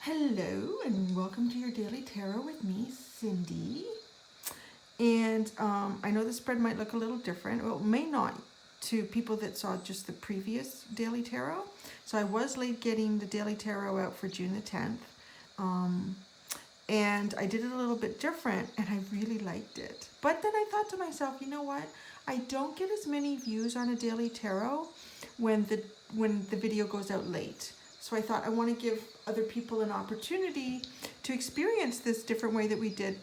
Hello and welcome to your Daily Tarot with me, Cindy. And I know the spread might look a little different. Well, it may not to people that saw just the previous Daily Tarot. So I was late getting the Daily Tarot out for June the 10th. And I did it a little bit different and I really liked it. But then I thought to myself, you know what? I don't get as many views on a Daily Tarot when the video goes out late. So I thought I want to give other people an opportunity to experience this different way that we did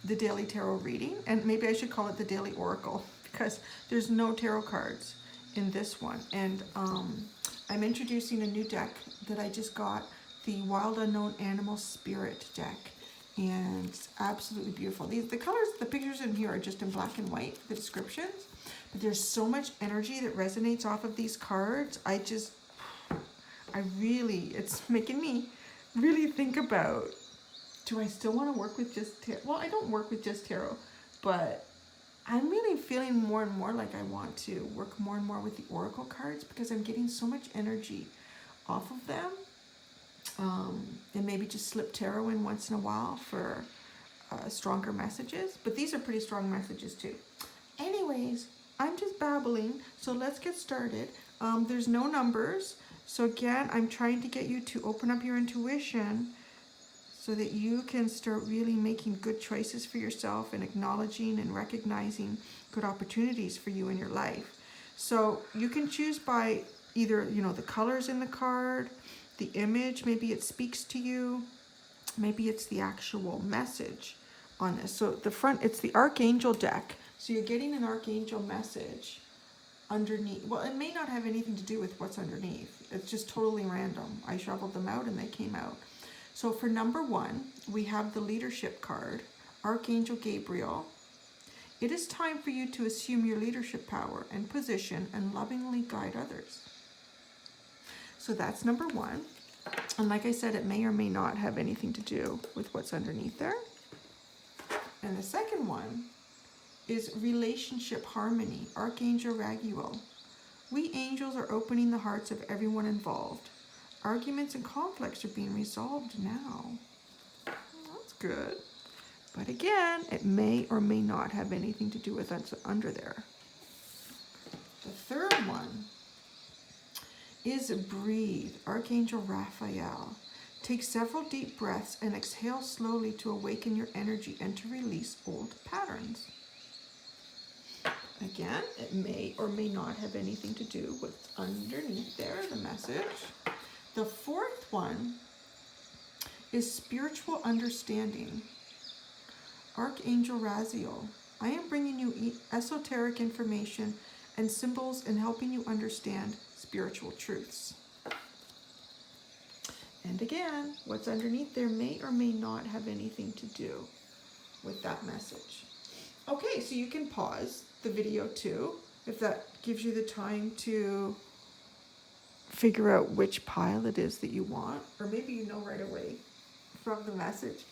the Daily Tarot reading. And maybe I should call it the Daily Oracle because there's no tarot cards in this one. And I'm introducing a new deck that I just got, the Wild Unknown Animal Spirit deck. And it's absolutely beautiful. The colors, the pictures in here are just in black and white, the descriptions. But there's so much energy that resonates off of these cards. It's making me really think about, do I still want to work with just tarot? Well, I don't work with just tarot, but I'm really feeling more and more like I want to work more and more with the oracle cards because I'm getting so much energy off of them. And maybe just slip tarot in once in a while for stronger messages. But these are pretty strong messages too. Anyways, I'm just babbling, so let's get started. There's no numbers. So again, I'm trying to get you to open up your intuition so that you can start really making good choices for yourself and acknowledging and recognizing good opportunities for you in your life. So you can choose by either, the colors in the card, the image, maybe it speaks to you, maybe it's the actual message on this. So the front, it's the Archangel deck. So you're getting an Archangel message underneath. Well, it may not have anything to do with what's underneath. It's just totally random. I shuffled them out and they came out. So for number 1, we have the Leadership card, Archangel Gabriel. It is time for you to assume your leadership power and position and lovingly guide others. So that's number 1. And like I said, it may or may not have anything to do with what's underneath there. And the second one is Relationship Harmony, Archangel Raguel. We angels are opening the hearts of everyone involved. Arguments and conflicts are being resolved now. Well, that's good. But again, it may or may not have anything to do with what's under there. The third one is Breathe, Archangel Raphael. Take several deep breaths and exhale slowly to awaken your energy and to release old patterns. Again, it may or may not have anything to do with underneath there, the message. The fourth one is Spiritual Understanding, Archangel Raziel. I am bringing you esoteric information and symbols and helping you understand spiritual truths. And again, what's underneath there may or may not have anything to do with that message. Okay, so you can pause the video too, if that gives you the time to figure out which pile it is that you want, or maybe you know right away from the message.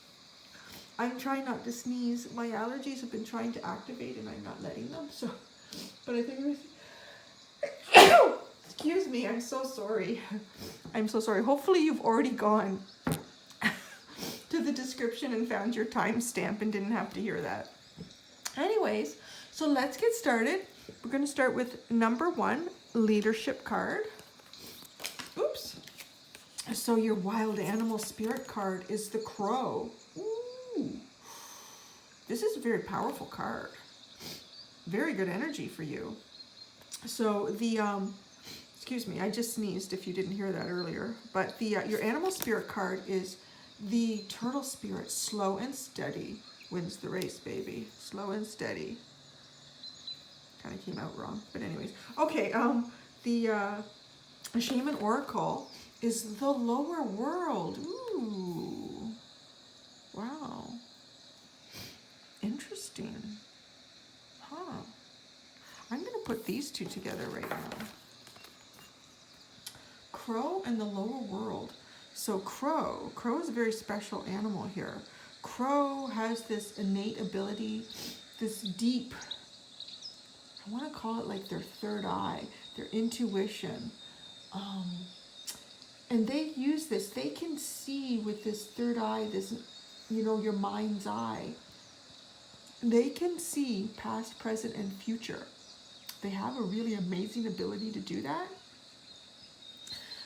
I'm trying not to sneeze. My allergies have been trying to activate and I'm not letting them, so, but I think excuse me, I'm so sorry. I'm so sorry. Hopefully you've already gone to the description and found your timestamp and didn't have to hear that. Anyways, so let's get started. We're going to start with number 1, Leadership card. Oops. So your Wild Animal Spirit card is the Crow. Ooh. This is a very powerful card. Very good energy for you. So the, excuse me, I just sneezed if you didn't hear that earlier. But the your Animal Spirit card is the Turtle Spirit. Slow and steady wins the race, baby. Slow and steady. Kind of came out wrong, but anyways. Okay, the Shaman Oracle is the Lower World. Ooh. Wow. Interesting. Huh. I'm going to put these two together right now. Crow and the Lower World. So Crow is a very special animal here. Crow has this innate ability, this deep, I want to call it like their third eye, their intuition. And they use this, they can see with this third eye, this, you know, your mind's eye. They can see past, present, and future. They have a really amazing ability to do that.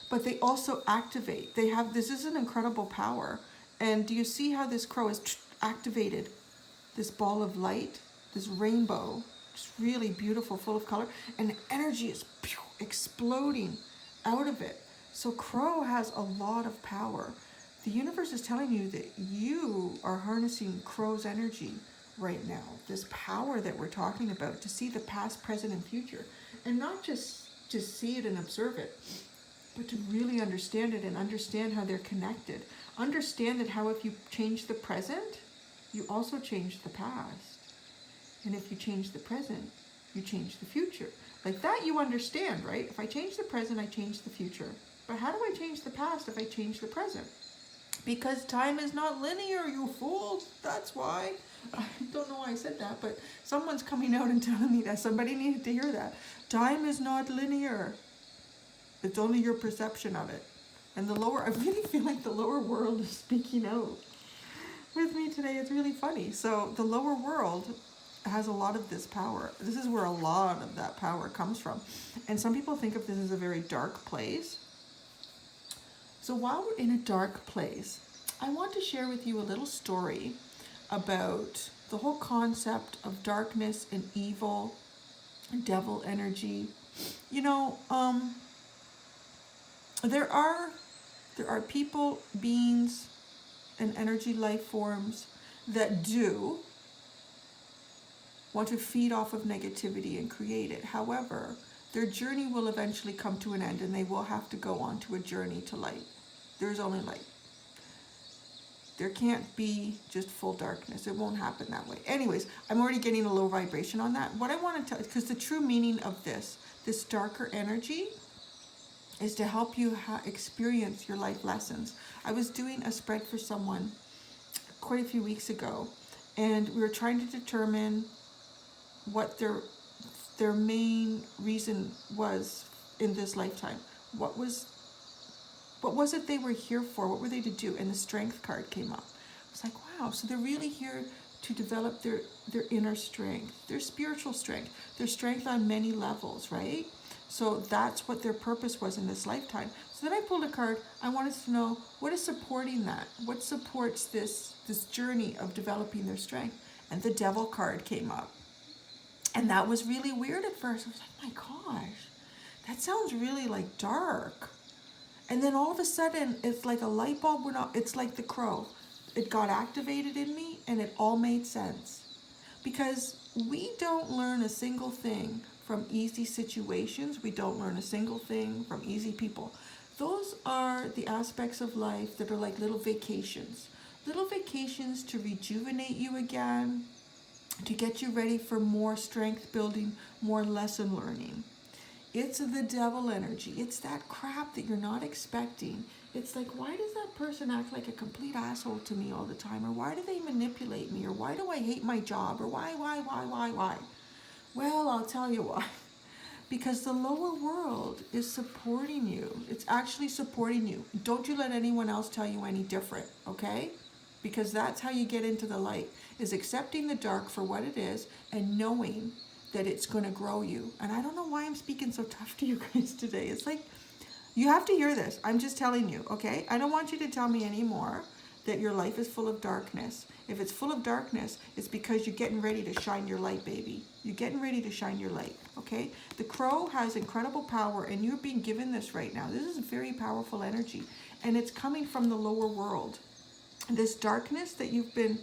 But they also activate. They have, this is an incredible power. And do you see how this crow is activated? This ball of light, this rainbow, just really beautiful, full of color. And the energy is exploding out of it. So crow has a lot of power. The universe is telling you that you are harnessing crow's energy right now. This power that we're talking about, to see the past, present, and future. And not just see it and observe it, but to really understand it and understand how they're connected. Understand that how if you change the present, you also change the past. And if you change the present, you change the future. Like that you understand, right? If I change the present, I change the future. But how do I change the past if I change the present? Because time is not linear, you fools. That's why. I don't know why I said that, but someone's coming out and telling me that. Somebody needed to hear that. Time is not linear. It's only your perception of it. And the lower, I really feel like the lower world is speaking out with me today. It's really funny. So the lower world has a lot of this power. This is where a lot of that power comes from. And some people think of this as a very dark place. So while we're in a dark place, I want to share with you a little story about the whole concept of darkness and evil and devil energy. You know, there are people, beings, and energy life forms that do want to feed off of negativity and create it. However, their journey will eventually come to an end and they will have to go on to a journey to light. There's only light. There can't be just full darkness. It won't happen that way. Anyways, I'm already getting a low vibration on that. What I want to tell, because the true meaning of this darker energy is to help you experience your life lessons. I was doing a spread for someone quite a few weeks ago, and we were trying to determine what their main reason was in this lifetime. What was it they were here for? What were they to do? And the strength card came up. I was like, wow, so they're really here to develop their inner strength, their spiritual strength, their strength on many levels, right? So that's what their purpose was in this lifetime. So then I pulled a card. I wanted to know, what is supporting that? What supports this journey of developing their strength? And the devil card came up. And that was really weird at first. I was like, my gosh, that sounds really like dark. And then all of a sudden, it's like a light bulb went off. It's like the crow. It got activated in me and it all made sense. Because we don't learn a single thing from easy situations. We don't learn a single thing from easy people. Those are the aspects of life that are like little vacations. Little vacations to rejuvenate you again, to get you ready for more strength building, more lesson learning. It's the devil energy. It's that crap that you're not expecting. It's like, why does that person act like a complete asshole to me all the time? Or why do they manipulate me? Or why do I hate my job? Or why? Well, I'll tell you why. Because the lower world is supporting you. It's actually supporting you. Don't you let anyone else tell you any different, okay? Because that's how you get into the light, is accepting the dark for what it is and knowing that it's going to grow you. And I don't know why I'm speaking so tough to you guys today. It's like, you have to hear this. I'm just telling you, okay? I don't want you to tell me anymore that your life is full of darkness. If it's full of darkness, it's because you're getting ready to shine your light, baby. You're getting ready to shine your light, okay? The crow has incredible power, and you're being given this right now. This is very powerful energy, and it's coming from the lower world. This darkness that you've been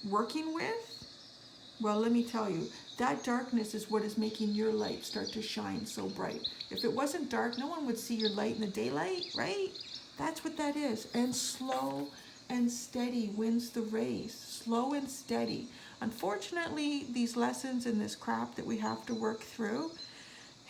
working with, well, let me tell you, that darkness is what is making your light start to shine so bright. If it wasn't dark, no one would see your light in the daylight, right? That's what that is. And slow and steady wins the race. Slow and steady. Unfortunately, these lessons and this crap that we have to work through,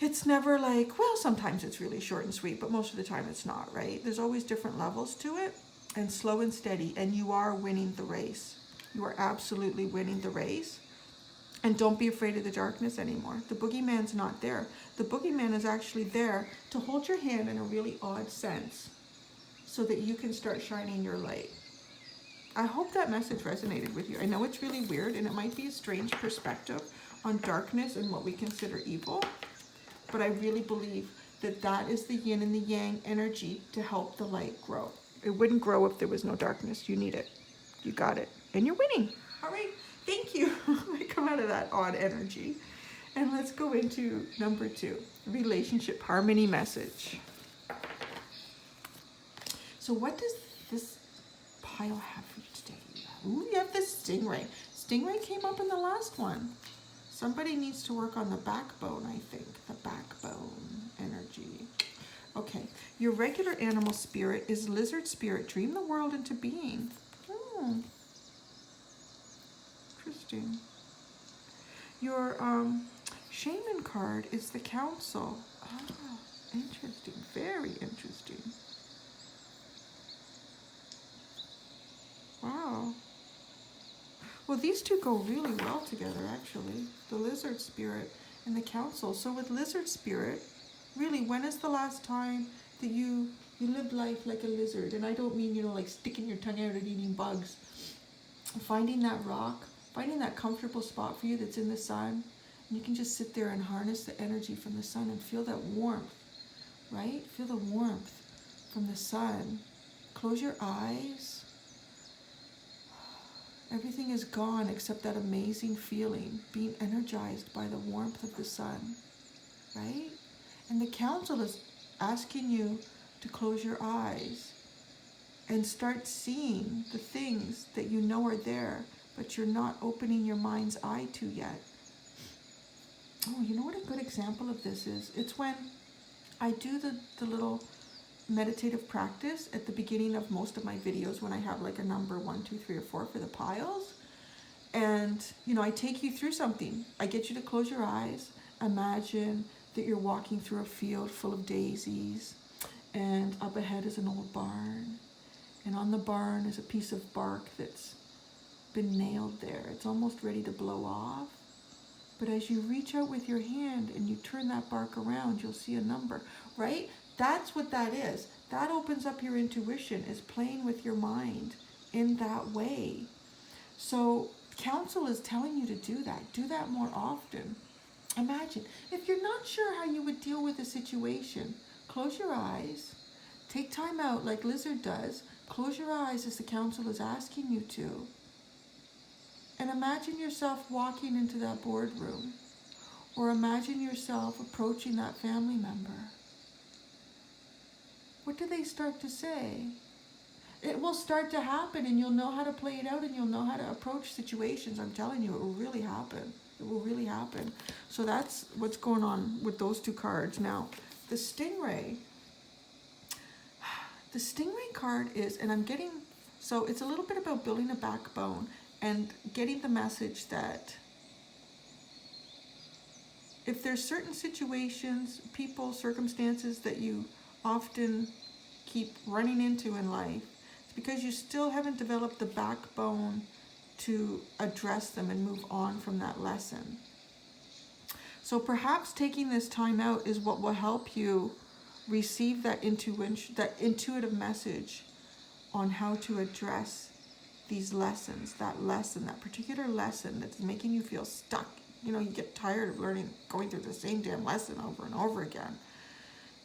it's never like, well, sometimes it's really short and sweet, but most of the time it's not, right? There's always different levels to it. And slow and steady, and you are winning the race. You are absolutely winning the race. And don't be afraid of the darkness anymore. The boogeyman's not there. The boogeyman is actually there to hold your hand in a really odd sense. so that you can start shining your light. I hope that message resonated with you. I know it's really weird and it might be a strange perspective on darkness and what we consider evil, but I really believe that that is the yin and the yang energy to help the light grow. It wouldn't grow if there was no darkness. You need it. You got it. And you're winning. All right. Thank you. I come out of that odd energy. And let's go into number 2, relationship harmony message. So what does this pile have for you today? Ooh, you have this stingray. Stingray came up in the last one. Somebody needs to work on the backbone, I think. The backbone energy. Okay. Your regular animal spirit is lizard spirit. Dream the world into being. Hmm. Interesting. Your shaman card is the council. Ah, interesting. Very interesting. Wow. Well, these two go really well together, actually. The lizard spirit and the council. So with lizard spirit, really, when is the last time that you lived life like a lizard? And I don't mean, you know, like sticking your tongue out and eating bugs. Finding that rock, finding that comfortable spot for you that's in the sun. And you can just sit there and harness the energy from the sun and feel that warmth, right? Feel the warmth from the sun. Close your eyes. Everything is gone except that amazing feeling, being energized by the warmth of the sun, right? And the council is asking you to close your eyes and start seeing the things that you know are there, but you're not opening your mind's eye to yet. Oh, you know what a good example of this is? It's when I do the little meditative practice at the beginning of most of my videos, when I have like a number 1, 2, 3, or 4 for the piles. And, you know, I take you through something. I get you to close your eyes. Imagine that you're walking through a field full of daisies, and up ahead is an old barn. And on the barn is a piece of bark that's been nailed there. It's almost ready to blow off. But as you reach out with your hand and you turn that bark around, you'll see a number, right? That's what that is. That opens up your intuition, is playing with your mind in that way. So council is telling you to do that. Do that more often. Imagine, if you're not sure how you would deal with a situation, close your eyes. Take time out like Lizard does. Close your eyes as the council is asking you to. And imagine yourself walking into that boardroom. Or imagine yourself approaching that family member. What do they start to say? It will start to happen, and you'll know how to play it out, and you'll know how to approach situations. I'm telling you, it will really happen. It will really happen. So that's what's going on with those 2 cards. Now, the stingray. The stingray card is, and I'm getting, so it's a little bit about building a backbone and getting the message that if there's certain situations, people, circumstances that you often keep running into in life, it's because you still haven't developed the backbone to address them and move on from that lesson. So perhaps taking this time out is what will help you receive that intuition, that intuitive message on how to address these lessons, that particular lesson that's making you feel stuck. You know, you get tired of going through the same damn lesson over and over again.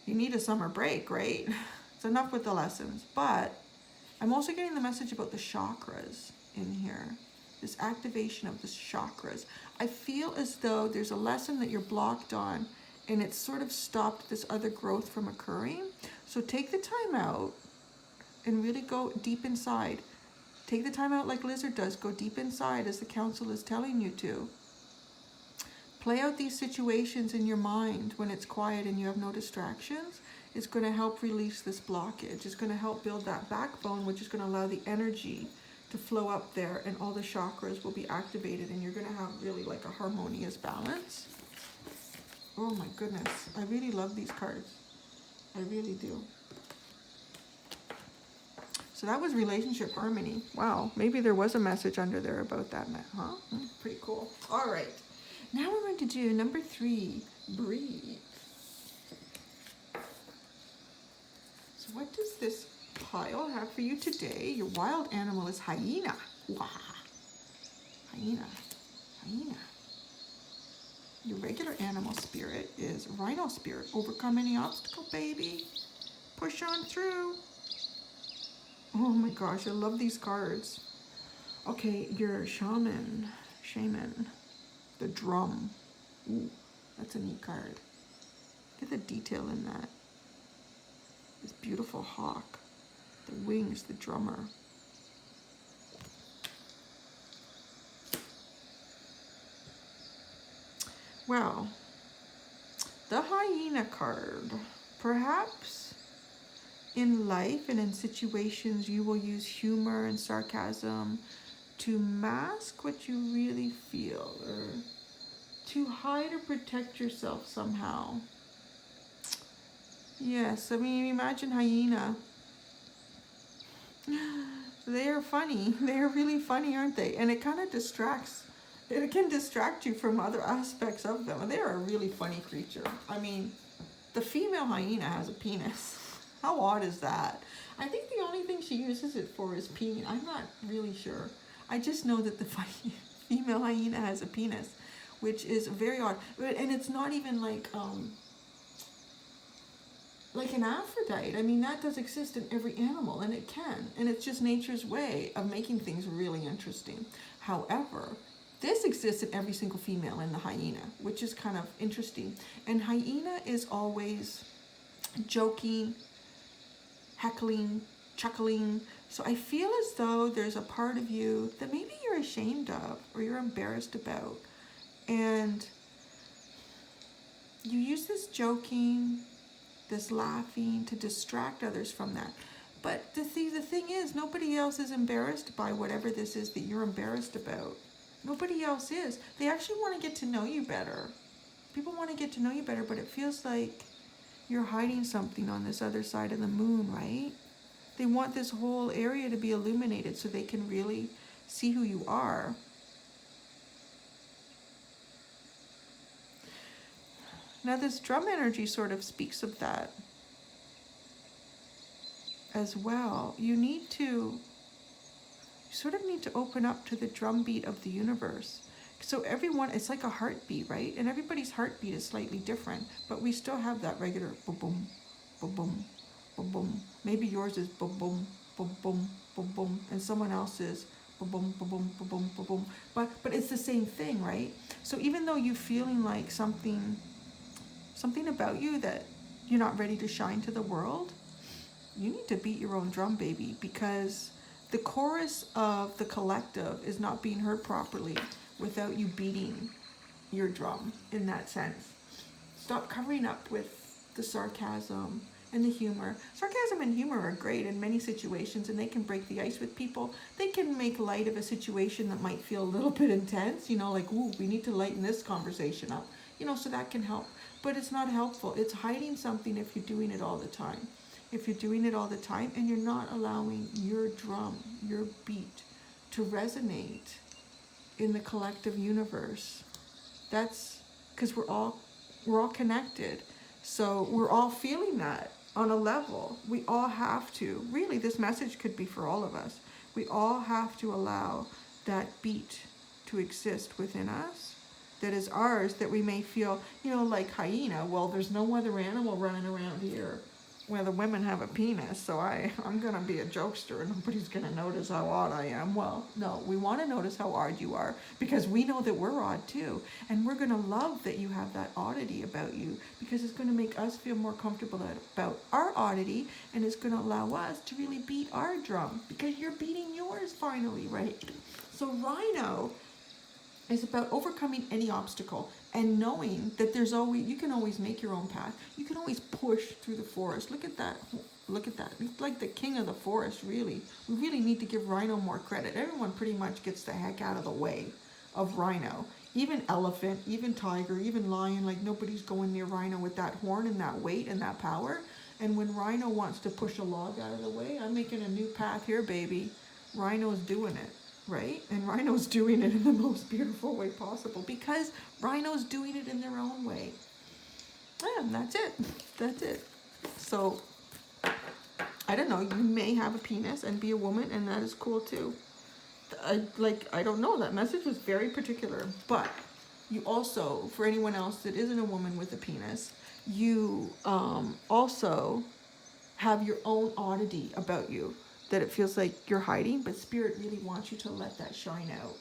You need a summer break, right? It's enough with the lessons. But I'm also getting the message about the chakras in here. This activation of the chakras. I feel as though there's a lesson that you're blocked on, and it's sort of stopped this other growth from occurring. So take the time out and really go deep inside. Take the time out like Lizard does. Go deep inside as the council is telling you to. Play out these situations in your mind when it's quiet and you have no distractions. It's going to help release this blockage. It's going to help build that backbone, which is going to allow the energy to flow up there, and all the chakras will be activated, and you're going to have really like a harmonious balance. Oh my goodness. I really love these cards. I really do. So that was relationship harmony. Wow. Maybe there was a message under there about that, huh? Pretty cool. All right. Now we're going to do number 3, breathe. So what does this pile I have for you today. Your wild animal is hyena. Wow. Hyena. Hyena. Your regular animal spirit is rhino spirit. Overcome any obstacle, baby. Push on through. Oh my gosh, I love these cards. Okay, your shaman. The drum. Ooh, that's a neat card. Look at the detail in that. This beautiful hawk. The wings, the drummer. Well, the hyena card. Perhaps in life and in situations you will use humor and sarcasm to mask what you really feel, or to hide or protect yourself somehow. Yes, I mean, imagine hyena. They are funny. They are really funny, aren't they? And it kind of distracts. It can distract you from other aspects of them. They are a really funny creature. I mean, the female hyena has a penis. How odd is that? I think the only thing she uses it for is peeing. I'm not really sure. I just know that the female hyena has a penis, which is very odd. And it's not even like an Aphrodite. I mean, that does exist in every animal, and it can. And it's just nature's way of making things really interesting. However, this exists in every single female in the hyena, which is kind of interesting. And hyena is always joking, heckling, chuckling. So I feel as though there's a part of you that maybe you're ashamed of or you're embarrassed about. And you use this joking, this laughing to distract others from that. But the thing is, nobody else is embarrassed by whatever this is that you're embarrassed about. Nobody else is. They actually want to get to know you better. People want to get to know you better, but it feels like you're hiding something on this other side of the moon, right? They want this whole area to be illuminated so they can really see who you are. Now this drum energy sort of speaks of that as well. You sort of need to open up to the drumbeat of the universe. So everyone, it's like a heartbeat, right? And everybody's heartbeat is slightly different, but we still have that regular boom, boom, boom, boom, boom, boom. Maybe yours is boom, boom, boom, boom, boom, boom, and someone else's boom, boom, boom, boom, boom, boom, boom, boom. But it's the same thing, right? So even though you're feeling like something about you that you're not ready to shine to the world, you need to beat your own drum, baby, because the chorus of the collective is not being heard properly without you beating your drum in that sense. Stop covering up with the sarcasm and the humor. Sarcasm and humor are great in many situations, and they can break the ice with people. They can make light of a situation that might feel a little bit intense, like, ooh, we need to lighten this conversation up, so that can help. But it's not helpful. It's hiding something if you're doing it all the time. If you're doing it all the time and you're not allowing your drum, your beat, to resonate in the collective universe. That's because we're all connected. So we're all feeling that on a level. We all have to, really, this message could be for all of us. We all have to allow that beat to exist within us that is ours, that we may feel, like hyena. Well, there's no other animal running around here where the women have a penis, so I'm going to be a jokester and nobody's going to notice how odd I am. Well, no, we want to notice how odd you are because we know that we're odd too. And we're going to love that you have that oddity about you because it's going to make us feel more comfortable about our oddity, and it's going to allow us to really beat our drum because you're beating yours finally, right? So Rhino is about overcoming any obstacle and knowing that you can always make your own path. You can always push through the forest. Look at that. He's like the king of the forest, really. We really need to give Rhino more credit. Everyone pretty much gets the heck out of the way of Rhino. Even elephant, even tiger, even lion, like nobody's going near Rhino with that horn and that weight and that power. And when Rhino wants to push a log out of the way, I'm making a new path here, baby. Rhino's doing it. Right? And Rhino's doing it in the most beautiful way possible because Rhino's doing it in their own way. And that's it. So I don't know, you may have a penis and be a woman, and that is cool too. I don't know, that message was very particular. But you also, for anyone else that isn't a woman with a penis, you also have your own oddity about you that it feels like you're hiding, but Spirit really wants you to let that shine out.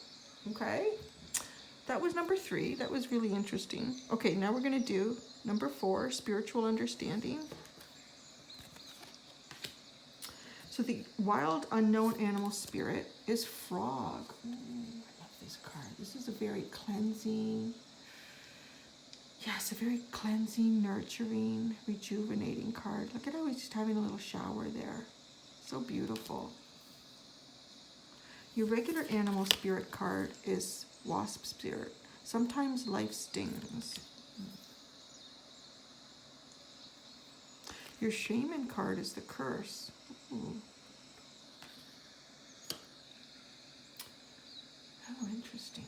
Okay? That was number 3. That was really interesting. Okay, now we're going to do number 4, spiritual understanding. So the wild unknown animal spirit is frog. Ooh, I love this card. This is a very cleansing, yes, a very cleansing, nurturing, rejuvenating card. Look at how he's just having a little shower there. So beautiful. Your regular animal spirit card is wasp spirit. Sometimes life stings. Your shaman card is the curse. Ooh. Oh, interesting.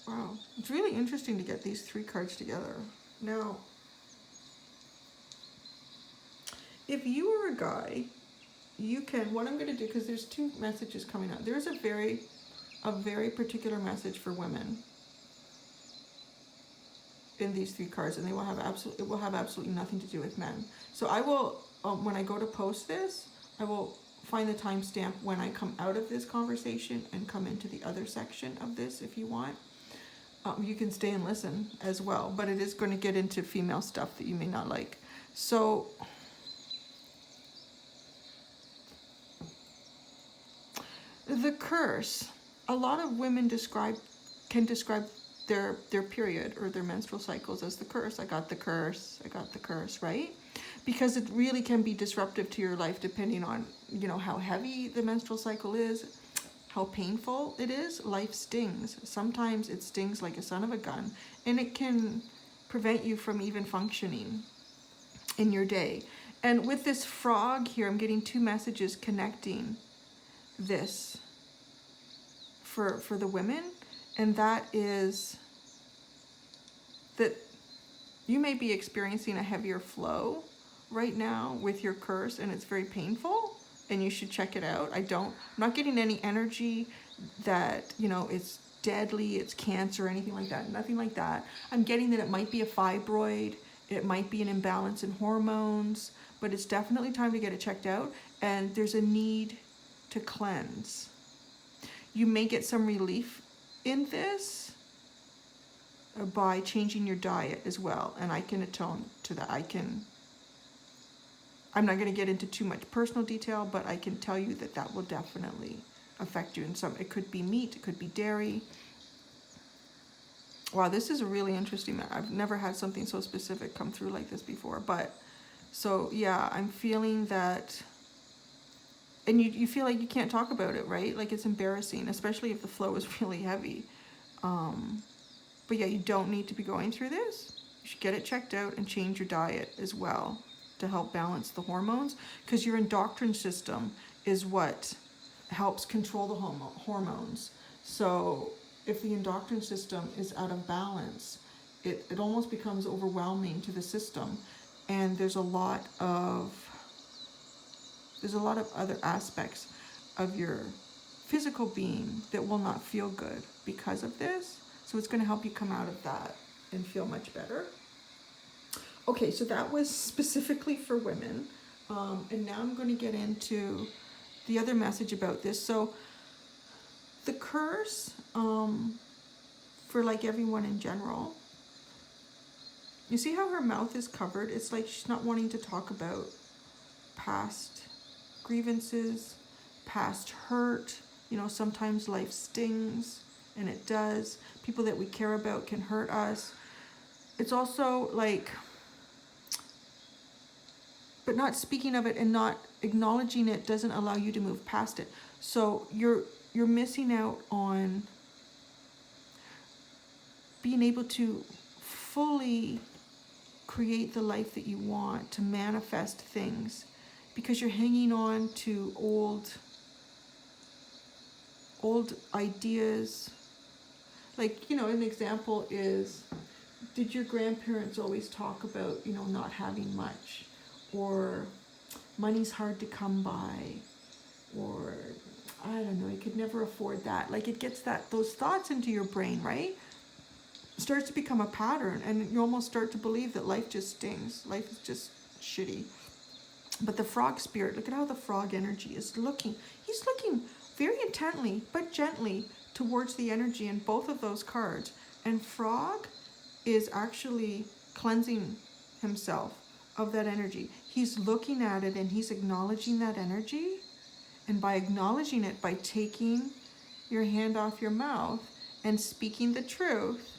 Wow, it's really interesting to get these 3 cards together. Now, if you are a guy, you can, what I'm going to do, because there's 2 messages coming out. There's a very particular message for women in these 3 cards, and it will have absolutely nothing to do with men. So I will, when I go to post this, I will find the timestamp when I come out of this conversation and come into the other section of this if you want. You can stay and listen as well, but it is going to get into female stuff that you may not like. So the curse, a lot of women can describe their period or their menstrual cycles as the curse. I got the curse, right? Because it really can be disruptive to your life depending on, you know, how heavy the menstrual cycle is, how painful it is. Life stings. Sometimes it stings like a son of a gun, and it can prevent you from even functioning in your day. And with this frog here, I'm getting 2 messages connecting this for the women, and that is that you may be experiencing a heavier flow right now with your curse, and it's very painful, and you should check it out. I'm not getting any energy that, you know, it's deadly, it's cancer or anything like that. Nothing like that. I'm getting that it might be a fibroid, it might be an imbalance in hormones, but it's definitely time to get it checked out, and there's a need to cleanse. You may get some relief in this by changing your diet as well, and I can atone to that. I'm not going to get into too much personal detail, but I can tell you that that will definitely affect you in some. It could be meat, it could be dairy. Wow, this is really interesting. I've never had something so specific come through like this before. But so yeah, I'm feeling that, and you feel like you can't talk about it, right? Like it's embarrassing, especially if the flow is really heavy. But yeah, you don't need to be going through this. You should get it checked out and change your diet as well to help balance the hormones, because your endocrine system is what helps control the hormones. So if the endocrine system is out of balance, it almost becomes overwhelming to the system, and there's a lot of other aspects of your physical being that will not feel good because of this. So it's going to help you come out of that and feel much better. Okay, so that was specifically for women. And now I'm going to get into the other message about this. So the curse, for like everyone in general, you see how her mouth is covered? It's like she's not wanting to talk about past grievances, past hurt. You know, sometimes life stings, and it does. People that we care about can hurt us. It's also like, but not speaking of it and not acknowledging it doesn't allow you to move past it. So you're missing out on being able to fully create the life that you want, to manifest things, because you're hanging on to old ideas. Like, you know, an example is Did your grandparents always talk about, you know, not having much, or money's hard to come by, or I don't know, you could never afford that. Like it gets those thoughts into your brain, right? Starts to become a pattern, and you almost start to believe that life just stings. Life is just shitty. But the frog spirit, look at how the frog energy is looking. He's looking very intently, but gently towards the energy in both of those cards. And frog is actually cleansing himself of that energy. He's looking at it and he's acknowledging that energy. And by acknowledging it, by taking your hand off your mouth and speaking the truth,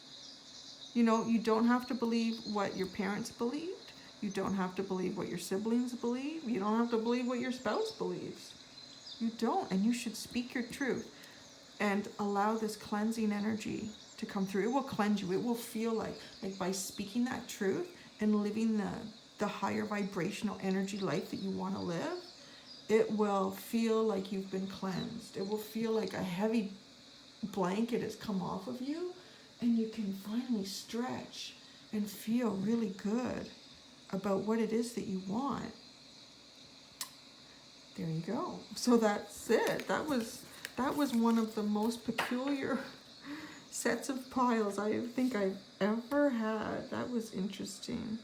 you know, you don't have to believe what your parents believed. You don't have to believe what your siblings believe. You don't have to believe what your spouse believes. You don't, and you should speak your truth and allow this cleansing energy to come through. It will cleanse you. It will feel like by speaking that truth and living the higher vibrational energy life that you want to live, it will feel like you've been cleansed. It will feel like a heavy blanket has come off of you, and you can finally stretch and feel really good about what it is that you want. There you go. So that's it. That was one of the most peculiar sets of piles I think I've ever had. That was interesting.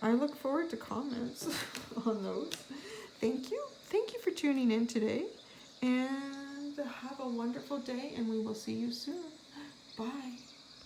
I look forward to comments on those. Thank you. Thank you for tuning in today. And have a wonderful day, and we will see you soon. Bye.